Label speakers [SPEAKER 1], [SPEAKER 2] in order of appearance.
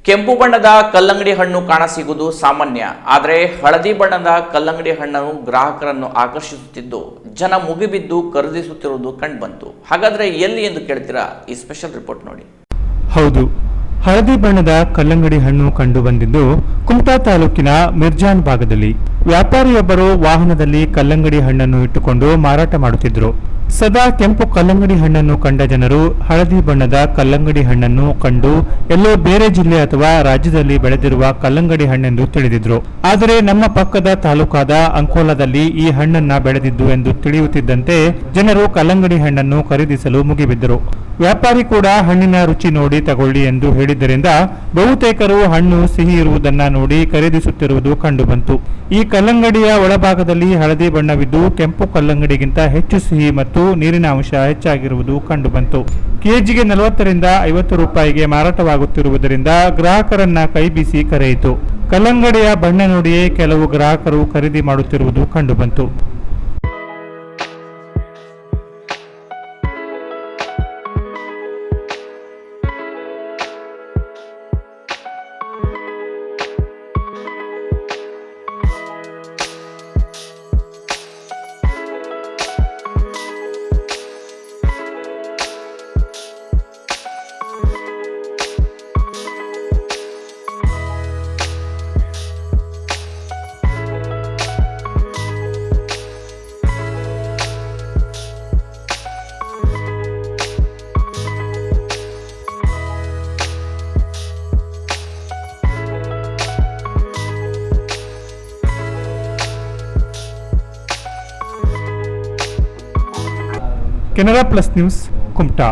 [SPEAKER 1] ಕೆಂಪು ಬಣ್ಣದ ಕಲ್ಲಂಗಡಿ ಹಣ್ಣು ಕಾಣಸಿಗುವುದು ಸಾಮಾನ್ಯ. ಆದರೆ ಹಳದಿ ಬಣ್ಣದ ಕಲ್ಲಂಗಡಿ ಹಣ್ಣನ್ನು ಗ್ರಾಹಕರನ್ನು ಆಕರ್ಷಿಸುತ್ತಿದ್ದು ಜನ ಮುಗಿಬಿದ್ದು ಖರೀದಿಸುತ್ತಿರುವುದು ಕಂಡುಬಂತು. ಹಾಗಾದ್ರೆ ಎಲ್ಲಿ ಎಂದು ಕೇಳ್ತೀರಾ? ಈ ಸ್ಪೆಷಲ್ ರಿಪೋರ್ಟ್ ನೋಡಿ.
[SPEAKER 2] ಹೌದು, ಹಳದಿ ಬಣ್ಣದ ಕಲ್ಲಂಗಡಿ ಹಣ್ಣು ಕಂಡು ಬಂದಿದ್ದು ಕುಮಟಾ ತಾಲೂಕಿನ ಮಿರ್ಜಾನ್ ಭಾಗದಲ್ಲಿ. ವ್ಯಾಪಾರಿಯೊಬ್ಬರು ವಾಹನದಲ್ಲಿ ಕಲ್ಲಂಗಡಿ ಹಣ್ಣನ್ನು ಇಟ್ಟುಕೊಂಡು ಮಾರಾಟ ಮಾಡುತ್ತಿದ್ದರು. ಸದಾ ಕೆಂಪು ಕಲ್ಲಂಗಡಿ ಹಣ್ಣನ್ನು ಕಂಡ ಜನರು ಹಳದಿ ಬಣ್ಣದ ಕಲ್ಲಂಗಡಿ ಹಣ್ಣನ್ನು ಕಂಡು ಎಲ್ಲೋ ಬೇರೆ ಜಿಲ್ಲೆ ಅಥವಾ ರಾಜ್ಯದಲ್ಲಿ ಬೆಳೆದಿರುವ ಕಲ್ಲಂಗಡಿ ಹಣ್ಣೆಂದು ತಿಳಿದಿದ್ರು. ಆದರೆ ನಮ್ಮ ಪಕ್ಕದ ತಾಲೂಕಾದ ಅಂಕೋಲಾದಲ್ಲಿ ಈ ಹಣ್ಣನ್ನ ಬೆಳೆದಿದ್ದು ಎಂದು ತಿಳಿಯುತ್ತಿದ್ದಂತೆ ಜನರು ಕಲ್ಲಂಗಡಿ ಹಣ್ಣನ್ನು ಖರೀದಿಸಲು ಮುಗಿಬಿದ್ದರು. ವ್ಯಾಪಾರಿ ಕೂಡ ಹಣ್ಣಿನ ರುಚಿ ನೋಡಿ ತಗೊಳ್ಳಿ ಎಂದು ಹೇಳಿದ್ದರಿಂದ ಬಹುತೇಕರು ಹಣ್ಣು ಸಿಹಿ ಇರುವುದನ್ನ ನೋಡಿ ಖರೀದಿಸುತ್ತಿರುವುದು ಕಂಡುಬಂತು. ಈ ಕಲ್ಲಂಗಡಿಯ ಒಳಭಾಗದಲ್ಲಿ ಹಳದಿ ಬಣ್ಣವಿದ್ದು ಕೆಂಪು ಕಲ್ಲಂಗಡಿಗಿಂತ ಹೆಚ್ಚು ಸಿಹಿ ಮತ್ತು ನೀರಿನ ಅಂಶ ಹೆಚ್ಚಾಗಿರುವುದು ಕಂಡುಬಂತು. ಕೆಜಿಗೆ 40 ರಿಂದ 50 ರೂಪಾಯಿಗೆ ಮಾರಾಟವಾಗುತ್ತಿರುವುದರಿಂದ ಗ್ರಾಹಕರನ್ನ ಕೈಬೀಸಿ ಕರೆಯಿತು. ಕಲ್ಲಂಗಡಿಯ ಬಣ್ಣ ನೋಡಿಯೇ ಕೆಲವು ಗ್ರಾಹಕರು ಖರೀದಿ ಮಾಡುತ್ತಿರುವುದು ಕಂಡುಬಂತು. Canara plus news, Kumta.